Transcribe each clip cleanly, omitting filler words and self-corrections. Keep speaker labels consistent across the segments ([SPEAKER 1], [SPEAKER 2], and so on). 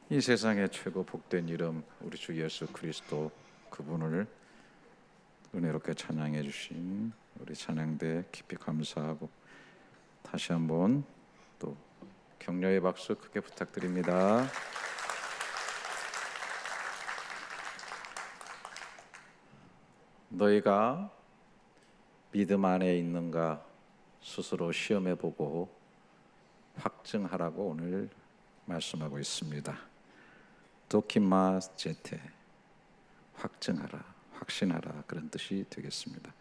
[SPEAKER 1] 이 세상의 최고 복된 이름 우리 주 예수 그리스도 그분을 은혜롭게 찬양해 주신 우리 찬양대 깊이 감사하고 다시 한번 또 격려의 박수 크게 부탁드립니다. 너희가 믿음 안에 있는가 스스로 시험해 보고 확증하라고 오늘 말씀하고 있습니다. 도키마제테, 확증하라, 확신하라, 그런 뜻이 되겠습니다.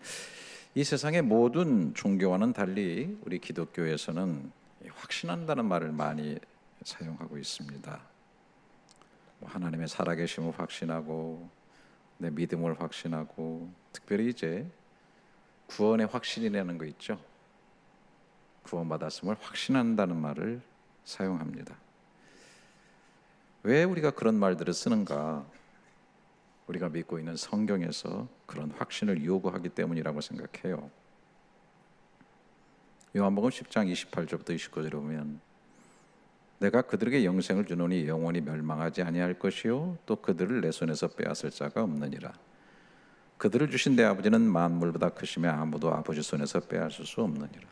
[SPEAKER 1] 이 세상의 모든 종교와는 달리 우리 기독교에서는 확신한다는 말을 많이 사용하고 있습니다. 하나님의 살아계심을 확신하고 내 믿음을 확신하고, 특별히 이제 구원의 확신이라는 거 있죠. 구원받았음을 확신한다는 말을 사용합니다. 왜 우리가 그런 말들을 쓰는가? 우리가 믿고 있는 성경에서 그런 확신을 요구하기 때문이라고 생각해요. 요한복음 10장 28절부터 29절에 보면 내가 그들에게 영생을 주노니 영원히 멸망하지 아니할 것이요 또 그들을 내 손에서 빼앗을 자가 없느니라. 그들을 주신 내 아버지는 만물보다 크시며 아무도 아버지 손에서 빼앗을 수 없느니라.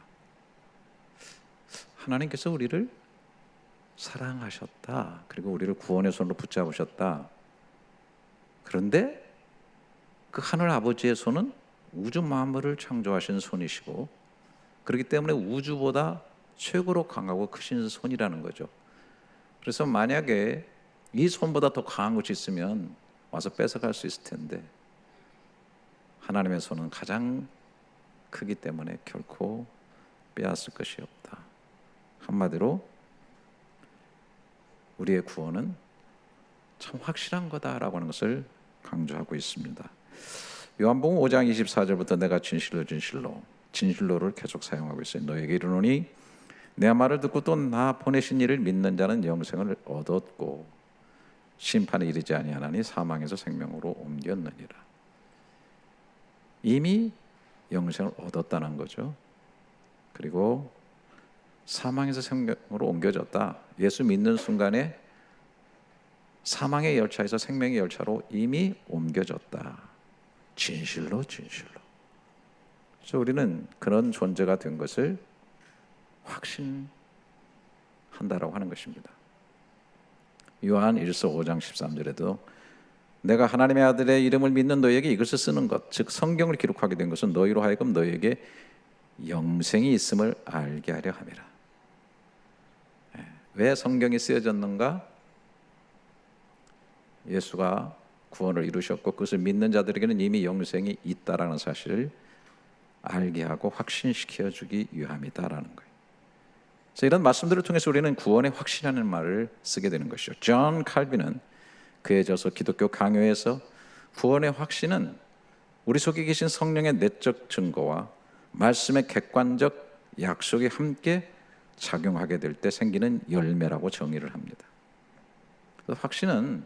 [SPEAKER 1] 하나님께서 우리를 사랑하셨다. 그리고 우리를 구원의 손으로 붙잡으셨다. 그런데 그 하늘 아버지의 손은 우주 만물을 창조하신 손이시고, 그렇기 때문에 우주보다 최고로 강하고 크신 손이라는 거죠. 그래서 만약에 이 손보다 더 강한 것이 있으면 와서 뺏어갈 수 있을 텐데, 하나님의 손은 가장 크기 때문에 결코 빼앗을 것이 없다. 한마디로 우리의 구원은 참 확실한 거다라고 하는 것을 강조하고 있습니다. 요한복음 5장 24절부터 내가 진실로를 계속 사용하고 있어요. 너에게 이르노니 내 말을 듣고 또 나 보내신 이를 믿는 자는 영생을 얻었고 심판에 이르지 아니하나니 사망에서 생명으로 옮겼느니라. 이미 영생을 얻었다는 거죠. 그리고 사망에서 생명으로 옮겨졌다. 예수 믿는 순간에 사망의 열차에서 생명의 열차로 이미 옮겨졌다. 진실로. 그래서 우리는 그런 존재가 된 것을 확신한다라고 하는 것입니다. 요한 1서 5장 13절에도 내가 하나님의 아들의 이름을 믿는 너희에게 이것을 쓰는 것, 즉 성경을 기록하게 된 것은 너희로 하여금 너희에게 영생이 있음을 알게 하려 함이라. 왜 성경이 쓰여졌는가? 예수가 구원을 이루셨고 그것을 믿는 자들에게는 이미 영생이 있다라는 사실을 알게 하고 확신시켜 주기 위함이다라는 거예요. 그래서 이런 말씀들을 통해서 우리는 구원의 확신이라는 말을 쓰게 되는 것이죠. 존 칼빈은 그의 저서 기독교 강요에서 구원의 확신은 우리 속에 계신 성령의 내적 증거와 말씀의 객관적 약속이 함께 작용하게 될 때 생기는 열매라고 정의를 합니다. 확신은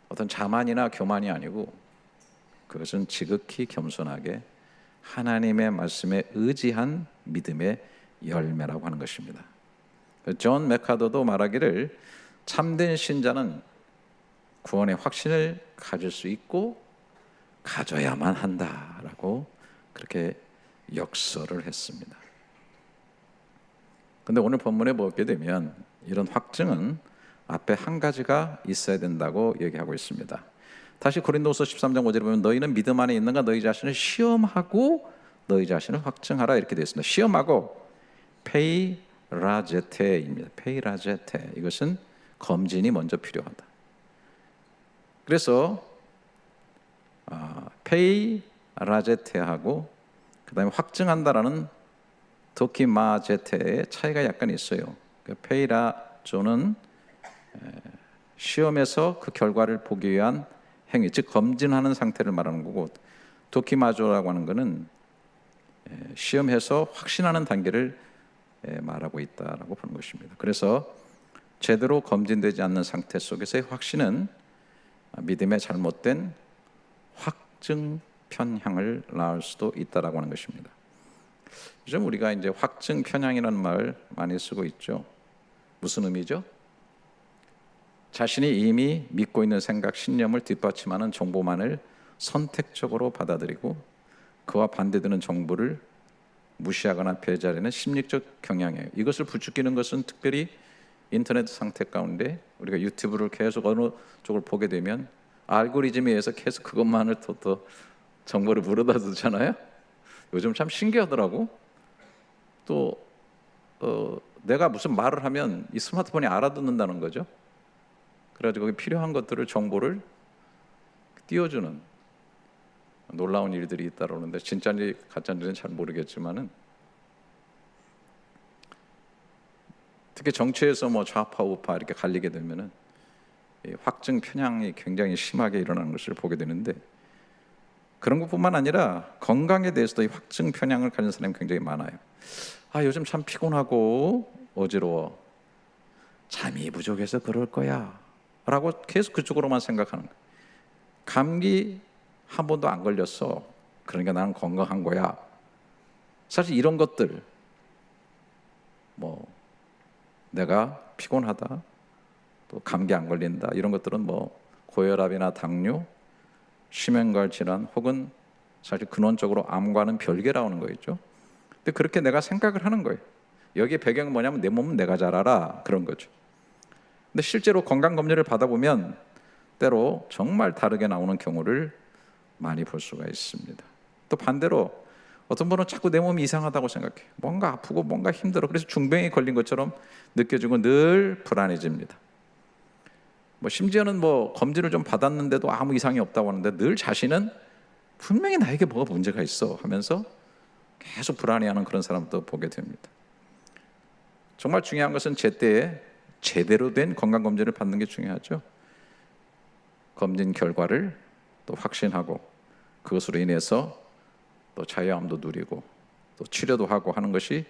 [SPEAKER 1] 어떤 자만이나 교만이 아니고 그것은 지극히 겸손하게 하나님의 말씀에 의지한 믿음의 열매라고 하는 것입니다. 존 맥카더도 말하기를 참된 신자는 구원의 확신을 가질 수 있고 가져야만 한다라고 그렇게 역설을 했습니다. 그런데 오늘 본문에 보게 되면 이런 확증은 앞에 한 가지가 있어야 된다고 얘기하고 있습니다. 다시 고린도후서 13장 5절에 보면 너희는 믿음 안에 있는가 너희 자신을 시험하고 너희 자신을 확증하라 이렇게 되어 있습니다. 시험하고 페이라제테입니다. 페이라제테, 이것은 검진이 먼저 필요하다. 그래서 페이라제테하고 그 다음에 확증한다라는 도키마제테의 차이가 약간 있어요. 페이라조는 시험에서 그 결과를 보기 위한 행위, 즉 검진하는 상태를 말하는 거고, 도키마조라고 하는 것은 시험해서 확신하는 단계를 말하고 있다라고 보는 것입니다. 그래서 제대로 검진되지 않는 상태 속에서의 확신은 믿음의 잘못된 확증 편향을 낳을 수도 있다라고 하는 것입니다. 요즘 우리가 이제 확증 편향이라는 말 많이 쓰고 있죠. 무슨 의미죠? 자신이 이미 믿고 있는 생각, 신념을 뒷받침하는 정보만을 선택적으로 받아들이고 그와 반대되는 정보를 무시하거나 배제하려는 심리적 경향이에요. 이것을 부추기는 것은 특별히 인터넷 상태 가운데 우리가 유튜브를 계속 어느 쪽을 보게 되면 알고리즘에 의해서 계속 그것만을 더 정보를 물어다 주잖아요. 요즘 참 신기하더라고. 또 내가 무슨 말을 하면 이 스마트폰이 알아듣는다는 거죠. 그래가지고 거기 필요한 것들을 정보를 띄워주는 놀라운 일들이 있다고 하는데 진짜인지 가짜인지는 잘 모르겠지만은 특히 정치에서 뭐 좌파 우파 이렇게 갈리게 되면은 이 확증 편향이 굉장히 심하게 일어나는 것을 보게 되는데 그런 것뿐만 아니라 건강에 대해서도 이 확증 편향을 가진 사람이 굉장히 많아요. 요즘 참 피곤하고 어지러워. 잠이 부족해서 그럴 거야 라고 계속 그쪽으로만 생각하는 거예요. 감기 한 번도 안 걸렸어. 그러니까 나는 건강한 거야. 사실 이런 것들 뭐 내가 피곤하다 또 감기 안 걸린다 이런 것들은 뭐 고혈압이나 당뇨, 심혈관 질환 혹은 사실 근원적으로 암과는 별개라는 거겠죠. 근데 그렇게 내가 생각을 하는 거예요. 여기에 배경은 뭐냐면 내 몸은 내가 잘 알아 그런 거죠. 근데 실제로 건강검진을 받아보면 때로 정말 다르게 나오는 경우를 많이 볼 수가 있습니다. 또 반대로 어떤 분은 자꾸 내 몸이 이상하다고 생각해요. 뭔가 아프고 뭔가 힘들어. 그래서 중병에 걸린 것처럼 느껴지고 늘 불안해집니다. 뭐 심지어는 뭐 검진을 좀 받았는데도 아무 이상이 없다고 하는데 늘 자신은 분명히 나에게 뭐가 문제가 있어 하면서 계속 불안해하는 그런 사람도 보게 됩니다. 정말 중요한 것은 제때에 제대로 된 건강검진을 받는 게 중요하죠. 검진 결과를 또 확신하고 그것으로 인해서 또 자유함도 누리고 또 치료도 하고 하는 것이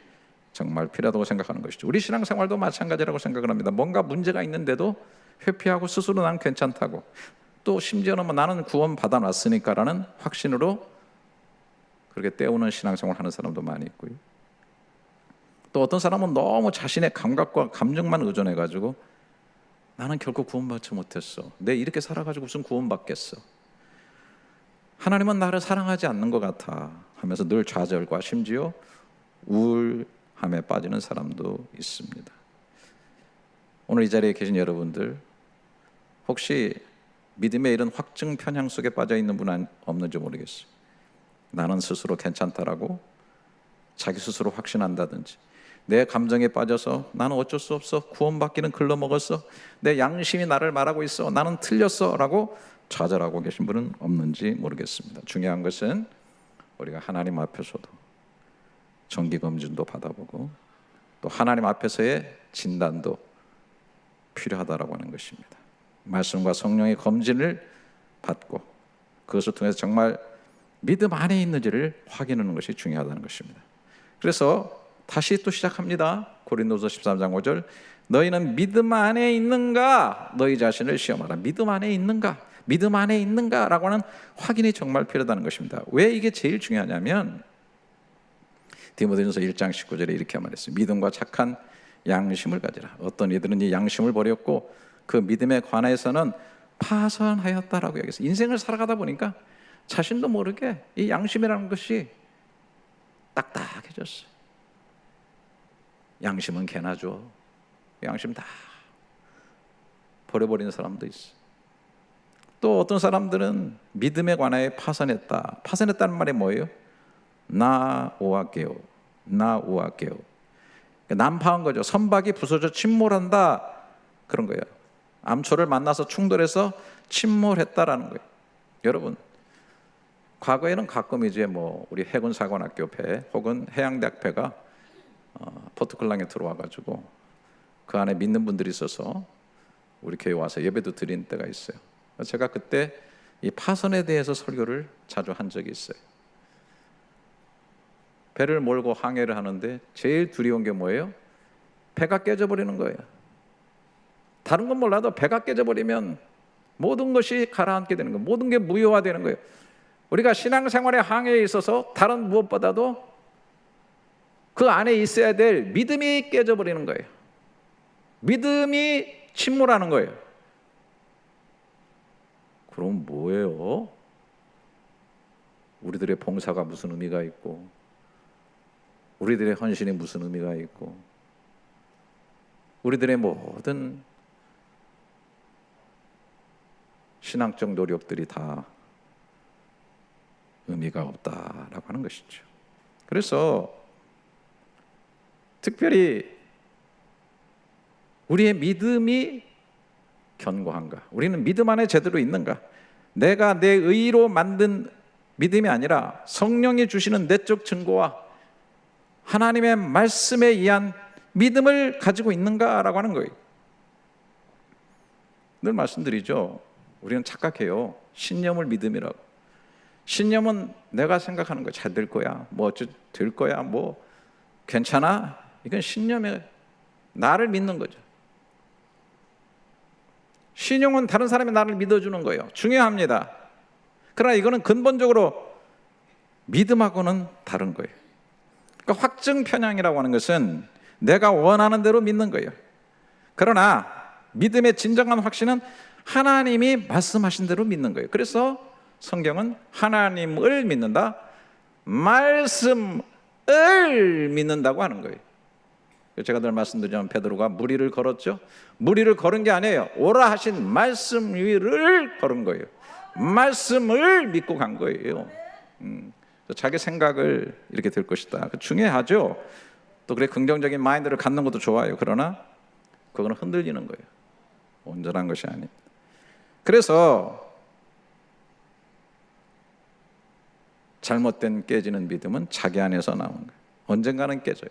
[SPEAKER 1] 정말 필요하다고 생각하는 것이죠. 우리 신앙생활도 마찬가지라고 생각을 합니다. 뭔가 문제가 있는데도 회피하고 스스로 난 괜찮다고 또 심지어는 뭐 나는 구원 받아놨으니까라는 확신으로 그렇게 때우는 신앙생활 하는 사람도 많이 있고요. 또 어떤 사람은 너무 자신의 감각과 감정만 의존해가지고 나는 결코 구원받지 못했어. 내 이렇게 살아가지고 무슨 구원받겠어. 하나님은 나를 사랑하지 않는 것 같아 하면서 늘 좌절과 심지어 우울함에 빠지는 사람도 있습니다. 오늘 이 자리에 계신 여러분들 혹시 믿음의 이런 확증 편향 속에 빠져 있는 분 없는지 모르겠어요. 나는 스스로 괜찮다라고 자기 스스로 확신한다든지 내 감정에 빠져서 나는 어쩔 수 없어 구원받기는 글러먹었어 내 양심이 나를 말하고 있어 나는 틀렸어 라고 좌절하고 계신 분은 없는지 모르겠습니다. 중요한 것은 우리가 하나님 앞에서도 정기검진도 받아보고 또 하나님 앞에서의 진단도 필요하다라고 하는 것입니다. 말씀과 성령의 검진을 받고 그것을 통해서 정말 믿음 안에 있는지를 확인하는 것이 중요하다는 것입니다. 그래서 다시 또 시작합니다. 고린도서 13장 5절 너희는 믿음 안에 있는가? 너희 자신을 시험하라. 믿음 안에 있는가? 믿음 안에 있는가? 라고 하는 확인이 정말 필요하다는 것입니다. 왜 이게 제일 중요하냐면 디모데전서 1장 19절에 이렇게 말했어요. 믿음과 착한 양심을 가지라. 어떤 이들은 이 양심을 버렸고 그 믿음에 관해서는 파선하였다라고 얘기했어요. 인생을 살아가다 보니까 자신도 모르게 이 양심이라는 것이 딱딱해졌어요. 양심은 개나 줘. 양심 다 버려버리는 사람도 있어요. 또 어떤 사람들은 믿음에 관하여 파선했다. 파선했다는 말이 뭐예요? 나 오아게요. 나 오아게요. 난파한 거죠. 선박이 부서져 침몰한다. 그런 거예요. 암초를 만나서 충돌해서 침몰했다라는 거예요. 여러분, 과거에는 가끔 이제 뭐 우리 해군사관학교 배 혹은 해양대학 배가 포트클랑에 들어와가지고 그 안에 믿는 분들이 있어서 우리 교회 와서 예배도 드린 때가 있어요. 제가 그때 이 파선에 대해서 설교를 자주 한 적이 있어요. 배를 몰고 항해를 하는데 제일 두려운 게 뭐예요? 배가 깨져버리는 거예요. 다른 건 몰라도 배가 깨져버리면 모든 것이 가라앉게 되는 거예요. 모든 게 무효화되는 거예요. 우리가 신앙생활의 항해에 있어서 다른 무엇보다도 그 안에 있어야 될 믿음이 깨져버리는 거예요. 믿음이 침몰하는 거예요. 그럼 뭐예요? 우리들의 봉사가 무슨 의미가 있고, 우리들의 헌신이 무슨 의미가 있고, 우리들의 모든 신앙적 노력들이 다 의미가 없다라고 하는 것이죠. 그래서 특별히 우리의 믿음이 견고한가? 우리는 믿음 안에 제대로 있는가? 내가 내 의로 만든 믿음이 아니라 성령이 주시는 내적 증거와 하나님의 말씀에 의한 믿음을 가지고 있는가라고 하는 거예요. 늘 말씀드리죠. 우리는 착각해요. 신념을 믿음이라고. 신념은 내가 생각하는 거 잘 될 거야, 뭐 어째 될 거야, 뭐 괜찮아. 이건 신념에 나를 믿는 거죠. 신용은 다른 사람이 나를 믿어주는 거예요. 중요합니다. 그러나 이거는 근본적으로 믿음하고는 다른 거예요. 그러니까 확증 편향이라고 하는 것은 내가 원하는 대로 믿는 거예요. 그러나 믿음의 진정한 확신은 하나님이 말씀하신 대로 믿는 거예요. 그래서 성경은 하나님을 믿는다, 말씀을 믿는다고 하는 거예요. 제가 늘 말씀드리면 베드로가 무리를 걸었죠. 무리를 걸은 게 아니에요. 오라 하신 말씀 위를 걸은 거예요. 말씀을 믿고 간 거예요. 자기 생각을 이렇게 될 것이다. 중요하죠. 또 그래 긍정적인 마인드를 갖는 것도 좋아요. 그러나 그거는 흔들리는 거예요. 온전한 것이 아닙니다. 그래서 잘못된 깨지는 믿음은 자기 안에서 나오는 거예요. 언젠가는 깨져요.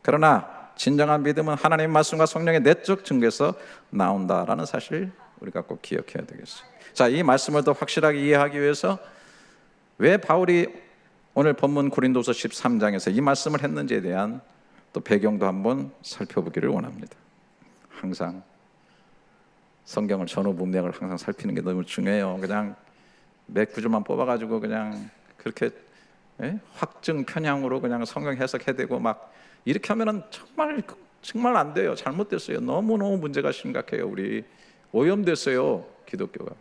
[SPEAKER 1] 그러나 진정한 믿음은 하나님의 말씀과 성령의 내적 증거에서 나온다라는 사실 우리가 꼭 기억해야 되겠어요. 자, 이 말씀을 더 확실하게 이해하기 위해서 왜 바울이 오늘 본문 고린도서 13장에서 이 말씀을 했는지에 대한 또 배경도 한번 살펴보기를 원합니다. 항상 성경을 전후 문맥을 항상 살피는 게 너무 중요해요. 그냥 몇 구절만 뽑아가지고 그냥 그렇게 확증 편향으로 그냥 성경 해석해대고 막 이렇게 하면은 정말 안 돼요. 잘못됐어요. 너무너무 문제가 심각해요. 우리 오염됐어요, 기독교가.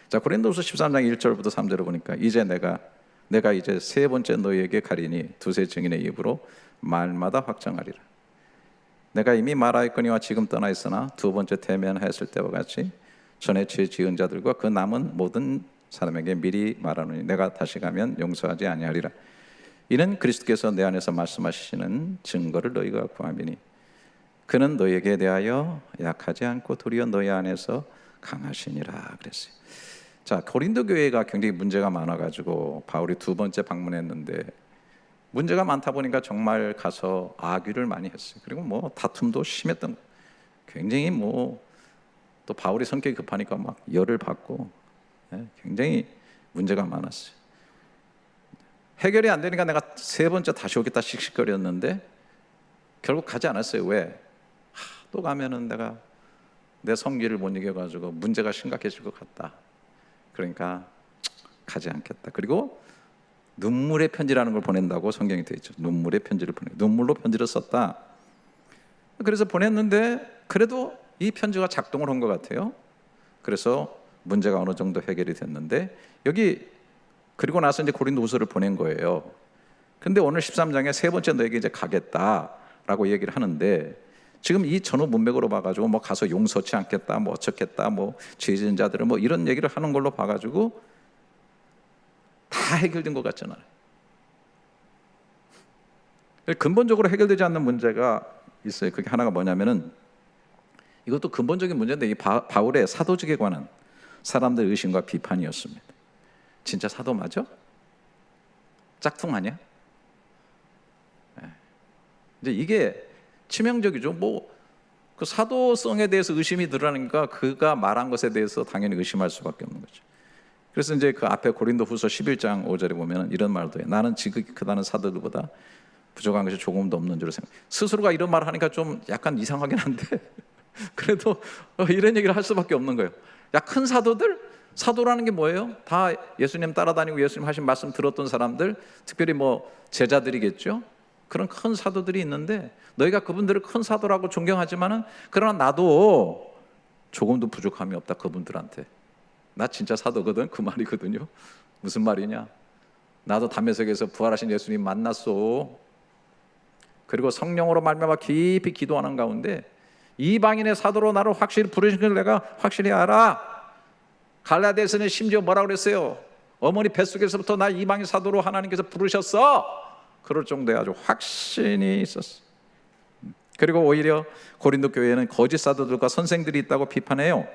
[SPEAKER 1] 자, 고린도서 13장 1절부터 3절을 보니까 이제 내가 이제 세 번째 너희에게 가리니 두세 증인의 입으로 말마다 확정하리라. 내가 이미 말하였거니와 지금 떠나 있으나 두 번째 대면하였을 때와 같이 전에 죄 지은 자들과 그 남은 모든 사람에게 미리 말하노니 내가 다시 가면 용서하지 아니하리라. 이는 그리스도께서 내 안에서 말씀하시는 증거를 너희가 구함이니 그는 너희에게 대하여 약하지 않고 도리어 너희 안에서 강하시니라 그랬어요. 자, 고린도 교회가 굉장히 문제가 많아가지고 바울이 두 번째 방문했는데 문제가 많다 보니까 정말 가서 악유를 많이 했어요. 그리고 뭐 다툼도 심했던 거예요. 굉장히 뭐 또 바울이 성격이 급하니까 막 열을 받고 굉장히 문제가 많았어요. 해결이 안 되니까 내가 세 번째 다시 오겠다 씩씩거렸는데 결국 가지 않았어요. 왜? 또 가면은 내가 내 성기를 못 이겨가지고 문제가 심각해질 것 같다. 그러니까 가지 않겠다. 그리고 눈물의 편지라는 걸 보낸다고 성경이 되어 있죠. 눈물의 편지를 눈물로 편지를 썼다. 그래서 보냈는데 그래도 이 편지가 작동을 한 것 같아요. 그래서 문제가 어느 정도 해결이 됐는데 여기 그리고 나서 이제 고린도후서를 보낸 거예요. 근데 오늘 13장에 세 번째 너에게 이제 가겠다라고 얘기를 하는데 지금 이 전후 문맥으로 봐가지고 뭐 가서 용서치 않겠다, 뭐 어쩌겠다, 뭐 죄 지은 자들은 뭐 이런 얘기를 하는 걸로 봐가지고 다 해결된 것 같잖아요. 근본적으로 해결되지 않는 문제가 있어요. 그게 하나가 뭐냐면은 이것도 근본적인 문제인데 이 바울의 사도직에 관한 사람들의 의심과 비판이었습니다. 진짜 사도 맞아? 짝퉁 아니야? 이제 이게 치명적이죠. 뭐 그 사도성에 대해서 의심이 드러나니까 그가 말한 것에 대해서 당연히 의심할 수밖에 없는 거죠. 그래서 이제 그 앞에 고린도후서 11장 5절에 보면 이런 말도 해요. 나는 지극히 크다는 사도들보다 부족한 것이 조금도 없는 줄 생각. 스스로가 이런 말을 하니까 좀 약간 이상하긴 한데 그래도 이런 얘기를 할 수밖에 없는 거예요. 야, 큰 사도들? 사도라는 게 뭐예요? 다 예수님 따라다니고 예수님 하신 말씀 들었던 사람들, 특별히 뭐 제자들이겠죠. 그런 큰 사도들이 있는데 너희가 그분들을 큰 사도라고 존경하지만은 그러나 나도 조금도 부족함이 없다 그분들한테. 나 진짜 사도거든 그 말이거든요. 무슨 말이냐? 나도 담에색에서 부활하신 예수님 만났어. 그리고 성령으로 말미암아 깊이 기도하는 가운데 이방인의 사도로 나를 확실히 부르신 걸 내가 확실히 알아. 갈라디아서는 심지어 뭐라고 그랬어요? 어머니 뱃속에서부터 나 이방인 사도로 하나님께서 부르셨어. 그럴 정도에 아주 확신이 있었어. 그리고 오히려 고린도 교회에는 거짓 사도들과 선생들이 있다고 비판해요.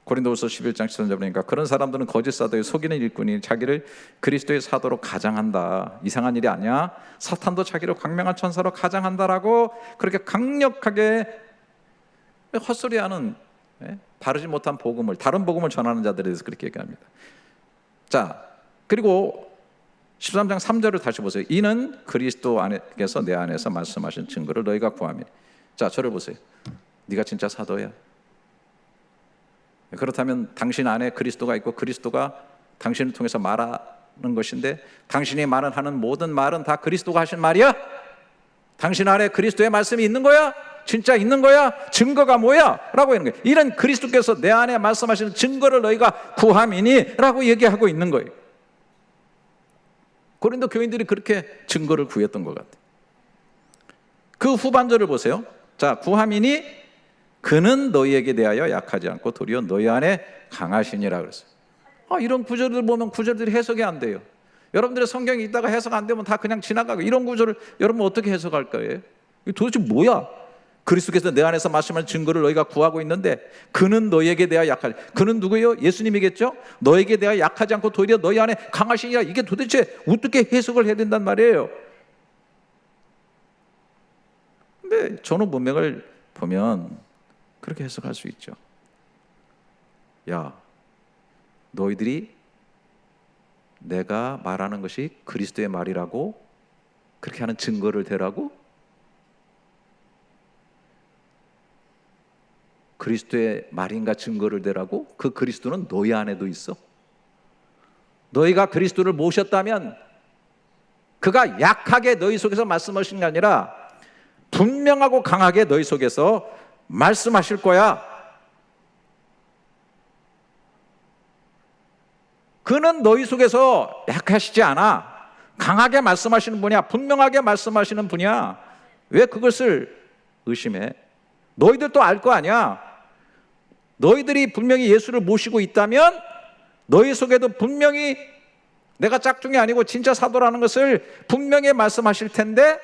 [SPEAKER 1] 고린도후서 11장 17절 보니까 그런 사람들은 거짓 사도의 속이는 일꾼이 자기를 그리스도의 사도로 가장한다. 이상한 일이 아니야. 사탄도 자기를 광명한 천사로 가장한다라고 그렇게 강력하게 헛소리하는, 바르지 못한 복음을, 다른 복음을 전하는 자들에 대해서 그렇게 얘기합니다. 자, 그리고 13장 3절을 다시 보세요. 이는 그리스도 안에서 내 안에서 말씀하신 증거를 너희가 구하면. 자, 저를 보세요. 네가 진짜 사도야? 그렇다면 당신 안에 그리스도가 있고 그리스도가 당신을 통해서 말하는 것인데, 당신이 말하는 모든 말은 다 그리스도가 하신 말이야? 당신 안에 그리스도의 말씀이 있는 거야? 진짜 있는 거야? 증거가 뭐야? 라고 하는 거예요. 이런 그리스도께서 내 안에 말씀하시는 증거를 너희가 구함이니 라고 얘기하고 있는 거예요. 고린도 교인들이 그렇게 증거를 구했던 것 같아요. 그 후반절을 보세요. 자, 구함이니 그는 너희에게 대하여 약하지 않고 도리어 너희 안에 강하시니라 그랬어요. 이런 구절들 보면 구절들이 해석이 안 돼요. 여러분들의 성경이 있다가 해석 안 되면 다 그냥 지나가고, 이런 구절을 여러분 어떻게 해석할 거예요? 이게 도대체 뭐야? 그리스도께서 내 안에서 말씀하는 증거를 너희가 구하고 있는데 그는 너희에게 대하여 약하지, 그는 누구예요? 예수님이겠죠? 너에게 대하여 약하지 않고 도리어 너희 안에 강하시니라. 이게 도대체 어떻게 해석을 해야 된단 말이에요? 근데 전후 문맥을 보면 그렇게 해석할 수 있죠. 야, 너희들이 내가 말하는 것이 그리스도의 말이라고 그렇게 하는 증거를 대라고? 그리스도의 말인가 증거를 대라고? 그 그리스도는 너희 안에도 있어. 너희가 그리스도를 모셨다면 그가 약하게 너희 속에서 말씀하신 게 아니라 분명하고 강하게 너희 속에서 말씀하실 거야. 그는 너희 속에서 약하시지 않아. 강하게 말씀하시는 분이야. 분명하게 말씀하시는 분이야. 왜 그것을 의심해? 너희들도 알 거 아니야. 너희들이 분명히 예수를 모시고 있다면 너희 속에도 분명히 내가 짝퉁이 아니고 진짜 사도라는 것을 분명히 말씀하실 텐데,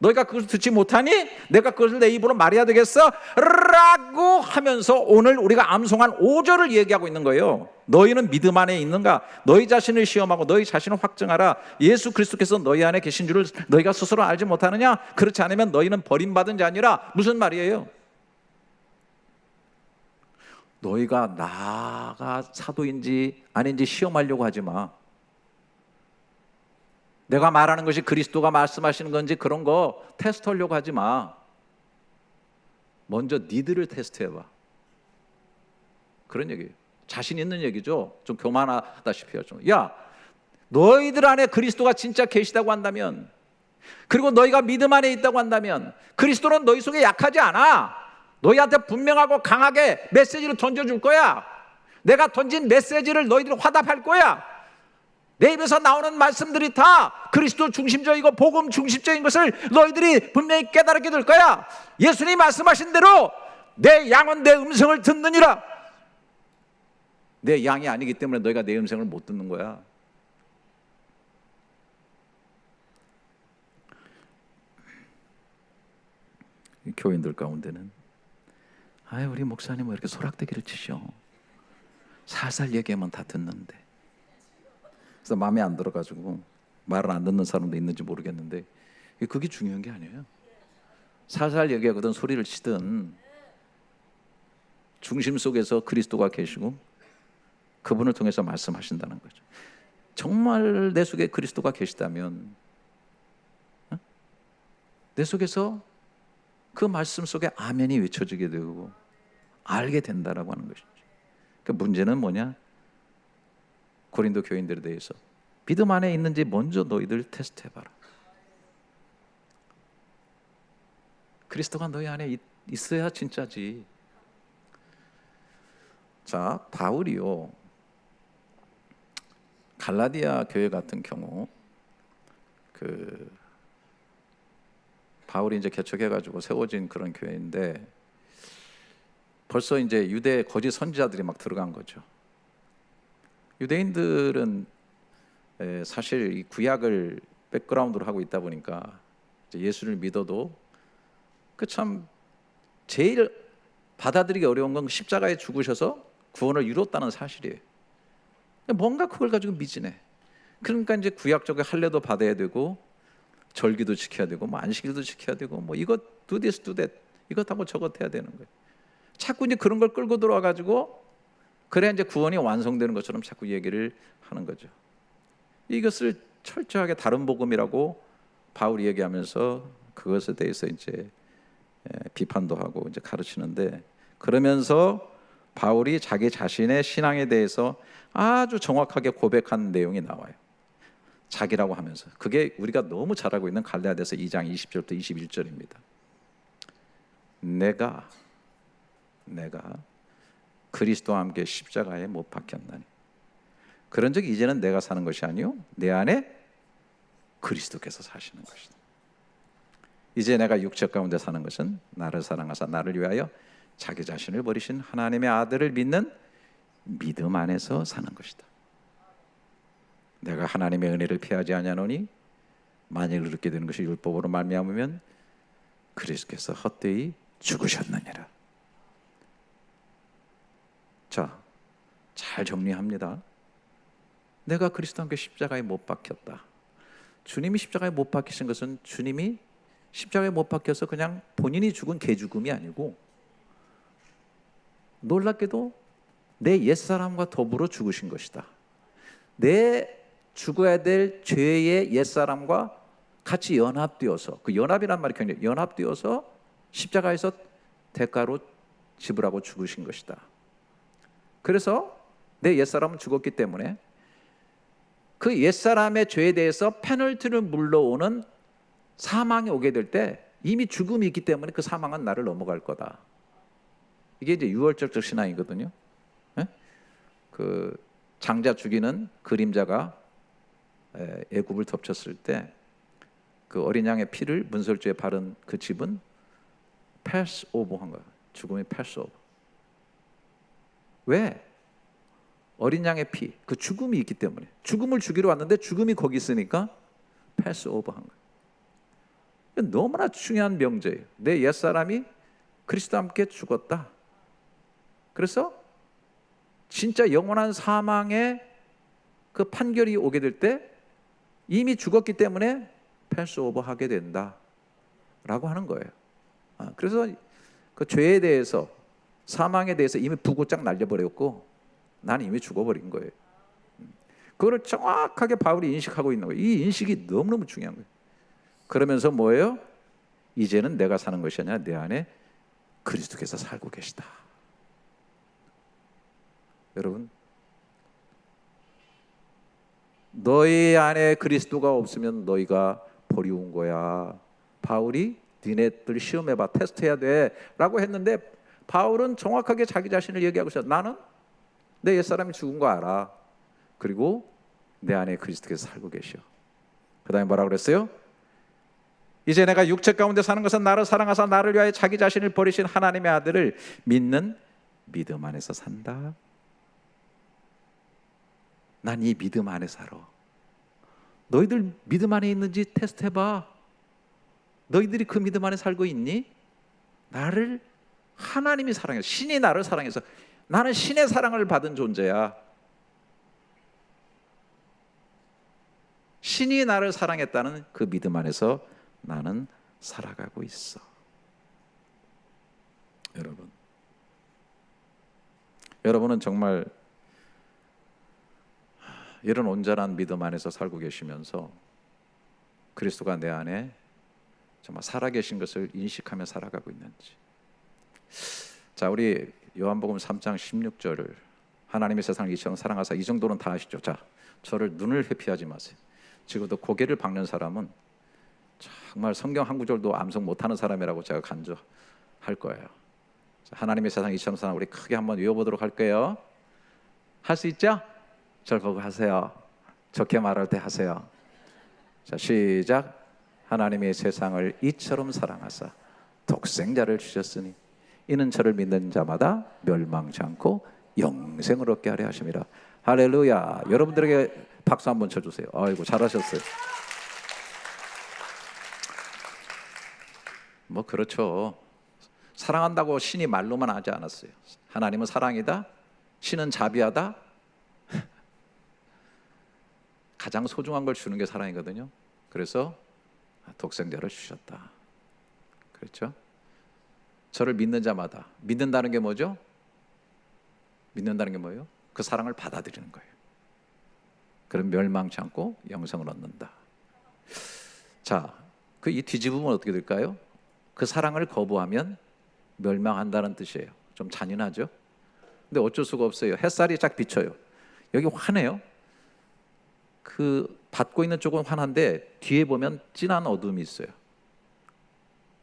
[SPEAKER 1] 너희가 그것을 듣지 못하니 내가 그것을 내 입으로 말해야 되겠어? 라고 하면서 오늘 우리가 암송한 5절을 얘기하고 있는 거예요. 너희는 믿음 안에 있는가? 너희 자신을 시험하고 너희 자신을 확증하라. 예수 그리스도께서 너희 안에 계신 줄을 너희가 스스로 알지 못하느냐? 그렇지 않으면 너희는 버림받은 자니라. 무슨 말이에요? 너희가 나가 사도인지 아닌지 시험하려고 하지 마. 내가 말하는 것이 그리스도가 말씀하시는 건지 그런 거 테스트하려고 하지 마. 먼저 니들을 테스트해봐. 그런 얘기예요. 자신 있는 얘기죠. 좀 교만하다시피 하죠. 야, 너희들 안에 그리스도가 진짜 계시다고 한다면, 그리고 너희가 믿음 안에 있다고 한다면 그리스도는 너희 속에 약하지 않아. 너희한테 분명하고 강하게 메시지를 던져줄 거야. 내가 던진 메시지를 너희들 화답할 거야. 내 입에서 나오는 말씀들이 다 그리스도 중심적이고 복음 중심적인 것을 너희들이 분명히 깨달게 될 거야. 예수님이 말씀하신 대로 내 양은 내 음성을 듣느니라. 내 양이 아니기 때문에 너희가 내 음성을 못 듣는 거야. 교인들 가운데는 우리 목사님 왜 이렇게 소락대기를 치셔? 살살 얘기하면 다 듣는데. 그래서 마음에 안 들어가지고 말을 안 듣는 사람도 있는지 모르겠는데, 그게 중요한 게 아니에요. 살살 얘기하거든 소리를 치든 중심 속에서 그리스도가 계시고 그분을 통해서 말씀하신다는 거죠. 정말 내 속에 그리스도가 계시다면 내 속에서 그 말씀 속에 아멘이 외쳐지게 되고 알게 된다라고 하는 것이죠. 그 문제는 뭐냐? 고린도 교인들에 대해서 믿음 안에 있는지 먼저 너희들 테스트해봐라. 그리스도가 너희 안에 있어야 진짜지. 자, 바울이요, 갈라디아 교회 같은 경우 그 바울이 이제 개척해가지고 세워진 그런 교회인데 벌써 이제 유대 거짓 선지자들이 막 들어간 거죠. 유대인들은 사실 이 구약을 백그라운드로 하고 있다 보니까 이제 예수를 믿어도 그 참 제일 받아들이기 어려운 건 십자가에 죽으셔서 구원을 이뤘다는 사실이에요. 뭔가 그걸 가지고 미지네. 그러니까 이제 구약적인 할례도 받아야 되고 절기도 지켜야 되고 뭐 안식일도 지켜야 되고 뭐 이것 do this do that 이것하고 저것 해야 되는 거예요. 자꾸 이제 그런 걸 끌고 들어와 가지고 그래야 이제 구원이 완성되는 것처럼 자꾸 얘기를 하는 거죠. 이것을 철저하게 다른 복음이라고 바울이 얘기하면서 그것에 대해서 이제 비판도 하고 이제 가르치는데, 그러면서 바울이 자기 자신의 신앙에 대해서 아주 정확하게 고백한 내용이 나와요. 자기라고 하면서 그게 우리가 너무 잘 알고 있는 갈라디아서 2장 20절부터 21절입니다. 내가 그리스도와 함께 십자가에 못 박혔나니 그런즉 이제는 내가 사는 것이 아니요 내 안에 그리스도께서 사시는 것이다. 이제 내가 육체 가운데 사는 것은 나를 사랑하사 나를 위하여 자기 자신을 버리신 하나님의 아들을 믿는 믿음 안에서 사는 것이다. 내가 하나님의 은혜를 피하지 아니하노니 만일 그렇게 되는 것이 율법으로 말미암으면 그리스도께서 헛되이 죽으셨느니라. 자, 잘 정리합니다. 내가 그리스도와 함께 십자가에 못 박혔다. 주님이 십자가에 못 박히신 것은 주님이 십자가에 못 박혀서 그냥 본인이 죽은 개죽음이 아니고 놀랍게도 내 옛사람과 더불어 죽으신 것이다. 내 죽어야 될 죄의 옛사람과 같이 연합되어서, 그 연합이란 말이 굉장히 연합되어서 십자가에서 대가로 지불하고 죽으신 것이다. 그래서 내 옛사람은 죽었기 때문에 그 옛사람의 죄에 대해서 페널티를 물러오는 사망이 오게 될 때 이미 죽음이 있기 때문에 그 사망은 나를 넘어갈 거다. 이게 이제 유월절적 신앙이거든요. 네? 그 장자 죽이는 그림자가 애굽을 덮쳤을 때 그 어린 양의 피를 문설주에 바른 그 집은 패스오버한 거야. 죽음이 패스오버. 왜? 어린 양의 피, 그 죽음이 있기 때문에. 죽음을 죽이러 왔는데 죽음이 거기 있으니까 패스오버한 거야. 너무나 중요한 명제예요. 내 옛사람이 그리스도와 함께 죽었다. 그래서 진짜 영원한 사망의 그 판결이 오게 될 때 이미 죽었기 때문에 패스오버 하게 된다라고 하는 거예요. 그래서 그 죄에 대해서, 사망에 대해서 이미 부고짝 날려버렸고 나는 이미 죽어버린 거예요. 그거를 정확하게 바울이 인식하고 있는 거예요. 이 인식이 너무너무 중요한 거예요. 그러면서 뭐예요? 이제는 내가 사는 것이 아니라 내 안에 그리스도께서 살고 계시다. 여러분, 너희 안에 그리스도가 없으면 너희가 버리운 거야. 바울이 니네들 시험해봐, 테스트해야 돼 라고 했는데 바울은 정확하게 자기 자신을 얘기하고 있어요. 나는 내 옛사람이 죽은 거 알아. 그리고 내 안에 그리스도께서 살고 계셔. 그 다음에 뭐라고 그랬어요? 이제 내가 육체 가운데 사는 것은 나를 사랑하사 나를 위하여 자기 자신을 버리신 하나님의 아들을 믿는 믿음 안에서 산다. 난 이 믿음 안에 살아. 너희들 믿음 안에 있는지 테스트해봐. 너희들이 그 믿음 안에 살고 있니? 나를 하나님이 사랑해서, 신이 나를 사랑해서, 나는 신의 사랑을 받은 존재야. 신이 나를 사랑했다는 그 믿음 안에서 나는 살아가고 있어. 여러분은 정말 이런 온전한 믿음 안에서 살고 계시면서 그리스도가 내 안에 정말 살아계신 것을 인식하며 살아가고 있는지. 자, 우리 요한복음 3장 16절을 하나님의 세상을 이처럼 사랑하사, 이 정도는 다 아시죠? 자, 저를 눈을 회피하지 마세요. 지금도 고개를 박는 사람은 정말 성경 한 구절도 암송 못하는 사람이라고 제가 간주할 거예요. 하나님의 세상 이처럼 사랑 우리 크게 한번 외워보도록 할게요. 할 수 있죠? 절 보고 하세요. 좋게 말할 때 하세요. 자, 시작. 하나님의 세상을 이처럼 사랑하사 독생자를 주셨으니 이는 저를 믿는 자마다 멸망치 않고 영생을 얻게 하려 하심이라. 할렐루야. 여러분들에게 박수 한번 쳐주세요. 아이고 잘하셨어요. 뭐 그렇죠. 사랑한다고 신이 말로만 하지 않았어요. 하나님은 사랑이다, 신은 자비하다. 가장 소중한 걸 주는 게 사랑이거든요. 그래서 독생자를 주셨다. 그렇죠? 저를 믿는 자마다, 믿는다는 게 뭐죠? 믿는다는 게 뭐예요? 그 사랑을 받아들이는 거예요. 그럼 멸망치 않고 영생을 얻는다. 자, 그 이 뒤집으면 어떻게 될까요? 그 사랑을 거부하면 멸망한다는 뜻이에요. 좀 잔인하죠? 근데 어쩔 수가 없어요. 햇살이 쫙 비쳐요. 여기 환해요. 그 받고 있는 쪽은 환한데 뒤에 보면 진한 어둠이 있어요.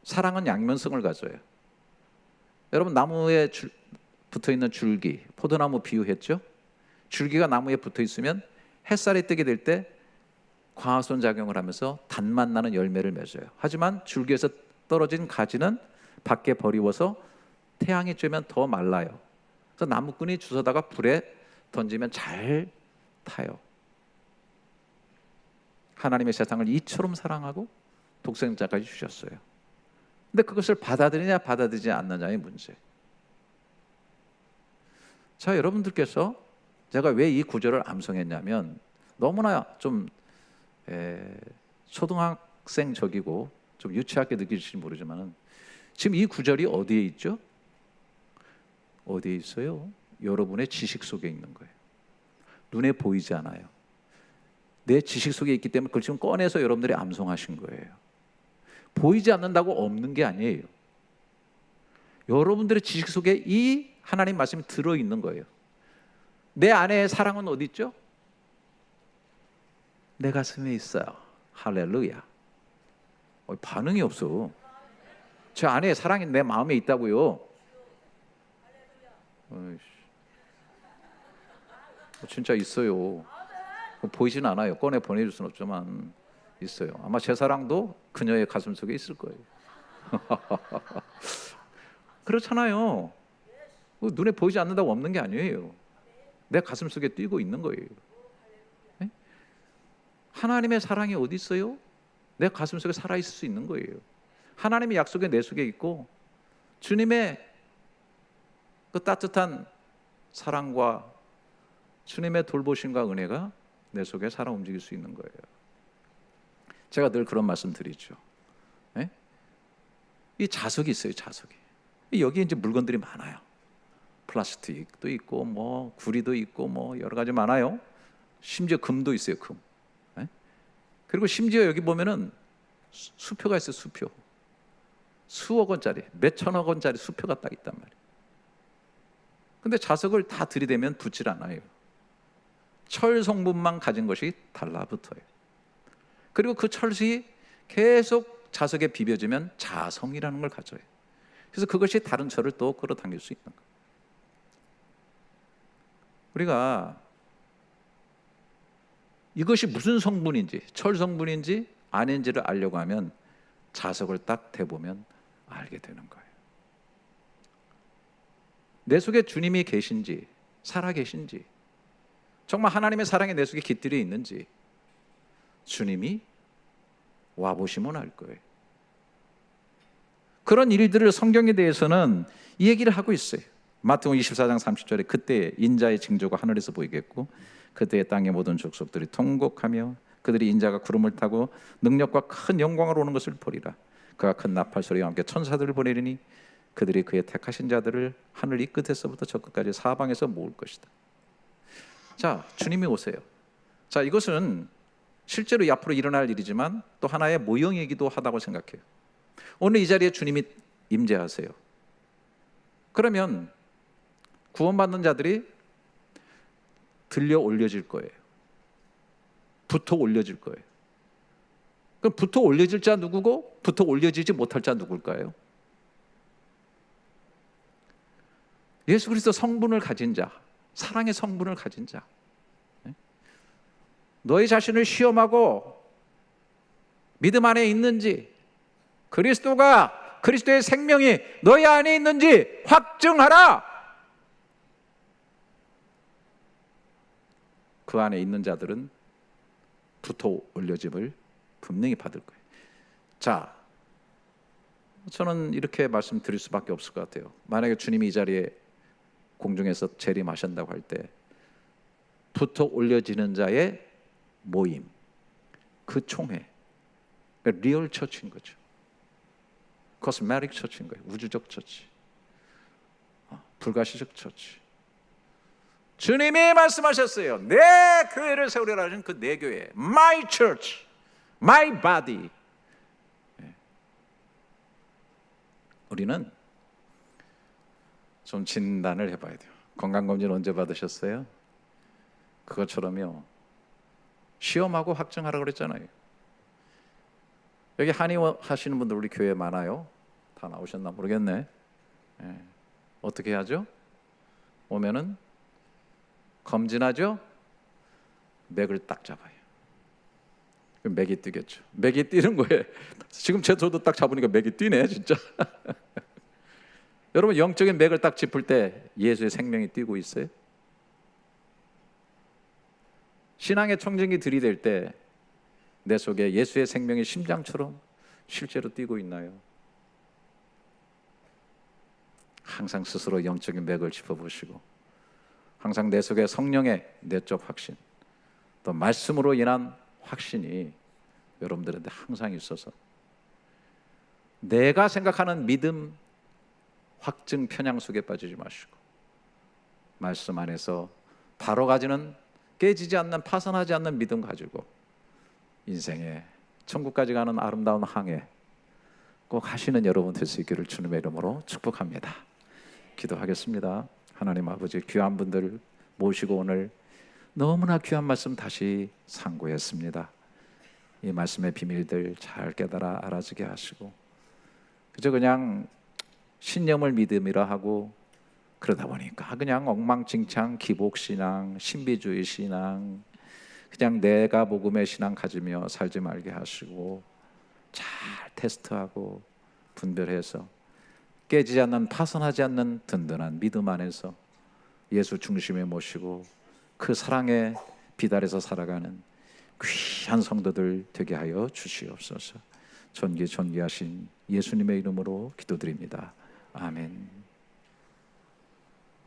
[SPEAKER 1] 사랑은 양면성을 가져요. 여러분 나무에 붙어있는 줄기, 포도나무 비유했죠? 줄기가 나무에 붙어 있으면 햇살이 뜨게 될 때 광합성 작용을 하면서 단맛 나는 열매를 맺어요. 하지만 줄기에서 떨어진 가지는 밖에 버리워서 태양이 쬐면 더 말라요. 그래서 나무꾼이 주워다가 불에 던지면 잘 타요. 하나님의 세상을 이처럼 사랑하고 독생자까지 주셨어요. 근데 그것을 받아들이냐 받아들이지 않느냐의 문제. 자, 여러분들께서 제가 왜 이 구절을 암송했냐면 너무나 좀 초등학생적이고 좀 유치하게 느끼실지 모르지만 지금 이 구절이 어디에 있죠? 어디에 있어요? 여러분의 지식 속에 있는 거예요. 눈에 보이지 않아요. 내 지식 속에 있기 때문에 그걸 지금 꺼내서 여러분들이 암송하신 거예요. 보이지 않는다고 없는 게 아니에요. 여러분들의 지식 속에 이 하나님 말씀이 들어있는 거예요. 내 안에 사랑은 어디 있죠? 내 가슴에 있어요. 할렐루야. 반응이 없어. 저 안에 사랑이 내 마음에 있다고요. 진짜 있어요. 보이진 않아요. 꺼내 보내줄 수는 없지만 있어요. 아마 제 사랑도 그녀의 가슴 속에 있을 거예요. 그렇잖아요. 눈에 보이지 않는다고 없는 게 아니에요. 내 가슴 속에 뛰고 있는 거예요. 네? 하나님의 사랑이 어디 있어요? 내 가슴 속에 살아있을 수 있는 거예요. 하나님의 약속이 내 속에 있고 주님의 그 따뜻한 사랑과 주님의 돌보심과 은혜가 내 속에 살아 움직일 수 있는 거예요. 제가 늘 그런 말씀 드리죠. 네? 이 자석이 있어요. 자석이. 여기에 이제 물건들이 많아요. 플라스틱도 있고 뭐 구리도 있고 뭐 여러 가지 많아요. 심지어 금도 있어요. 금. 네? 그리고 심지어 여기 보면은 수표가 있어요. 수표. 수억 원짜리, 몇 천억 원짜리 수표가 딱 있단 말이에요. 근데 자석을 다 들이대면 붙질 않아요. 철 성분만 가진 것이 달라붙어요. 그리고 그 철이 계속 자석에 비벼지면 자성이라는 걸 가져요. 그래서 그것이 다른 철을 또 끌어당길 수 있는 거예요. 우리가 이것이 무슨 성분인지, 철 성분인지 아닌지를 알려고 하면 자석을 딱 대보면 알게 되는 거예요. 내 속에 주님이 계신지, 살아 계신지, 정말 하나님의 사랑이 내 속에 깃들여 있는지 주님이 와보시면 알 거예요. 그런 일들을 성경에 대해서는 이 얘기를 하고 있어요. 마태복음 24장 30절에 그때 인자의 징조가 하늘에서 보이겠고 그때 땅의 모든 족속들이 통곡하며 그들이 인자가 구름을 타고 능력과 큰 영광으로 오는 것을 보리라. 그가 큰 나팔 소리와 함께 천사들을 보내리니 그들이 그의 택하신 자들을 하늘 이 끝에서부터 저 끝까지 사방에서 모을 것이다. 자, 주님이 오세요. 자, 이것은 실제로 앞으로 일어날 일이지만 또 하나의 모형이기도 하다고 생각해요. 오늘 이 자리에 주님이 임재하세요. 그러면 구원받는 자들이 들려 올려질 거예요. 붙어 올려질 거예요. 그럼 붙어 올려질 자 누구고 붙어 올려지지 못할 자 누굴까요? 예수 그리스도 성분을 가진 자, 사랑의 성분을 가진 자, 너희 자신을 시험하고 믿음 안에 있는지, 그리스도의 생명이 너희 안에 있는지 확증하라. 그 안에 있는 자들은 붙어 올려짐을 분명히 받을 거예요. 자, 저는 이렇게 말씀드릴 수밖에 없을 것 같아요. 만약에 주님이 이 자리에 공중에서 재림하신다고 할 때 붙어 올려지는 자의 모임, 그 총회, 그러니까 리얼 처치인 거죠. 코스메틱 처치인 거예요. 우주적 처치, 불가시적 처치. 주님이 말씀하셨어요. 내 교회를 세우리라 하신 그 내 교회, My Church, My Body. 우리는 좀 진단을 해봐야 돼요. 건강검진 언제 받으셨어요? 그것처럼요, 시험하고 확증하라고 그랬잖아요. 여기 한의원 하시는 분들 우리 교회에 많아요. 다 나오셨나 모르겠네. 어떻게 하죠? 오면은 검진하죠? 맥을 딱 잡아요. 그럼 맥이 뛰겠죠. 맥이 뛰는 거예요. 지금 저도 딱 잡으니까 맥이 뛰네 진짜. 여러분, 영적인 맥을 딱 짚을 때 예수의 생명이 뛰고 있어요? 신앙의 청진기 들이댈 때 내 속에 예수의 생명이 심장처럼 실제로 뛰고 있나요? 항상 스스로 영적인 맥을 짚어보시고, 항상 내 속에 성령의 내적 확신, 또 말씀으로 인한 확신이 여러분들한테 항상 있어서 내가 생각하는 믿음 확증 편향 속에 빠지지 마시고 말씀 안에서 바로 가지는, 깨지지 않는, 파산하지 않는 믿음 가지고 인생에 천국까지 가는 아름다운 항해 꼭 하시는 여러분 될 수 있기를 주님의 이름으로 축복합니다. 기도하겠습니다. 하나님 아버지, 귀한 분들 모시고 오늘 너무나 귀한 말씀 다시 상고했습니다. 이 말씀의 비밀들 잘 깨달아 알아지게 하시고, 그저 그냥 신념을 믿음이라 하고 그러다 보니까 그냥 엉망진창 기복신앙, 신비주의 신앙, 그냥 내가 복음의 신앙 가지며 살지 말게 하시고, 잘 테스트하고 분별해서 깨지지 않는, 파손하지 않는 든든한 믿음 안에서 예수 중심에 모시고 그 사랑에 비달해서 살아가는 귀한 성도들 되게 하여 주시옵소서. 존귀하신 예수님의 이름으로 기도드립니다. 아멘.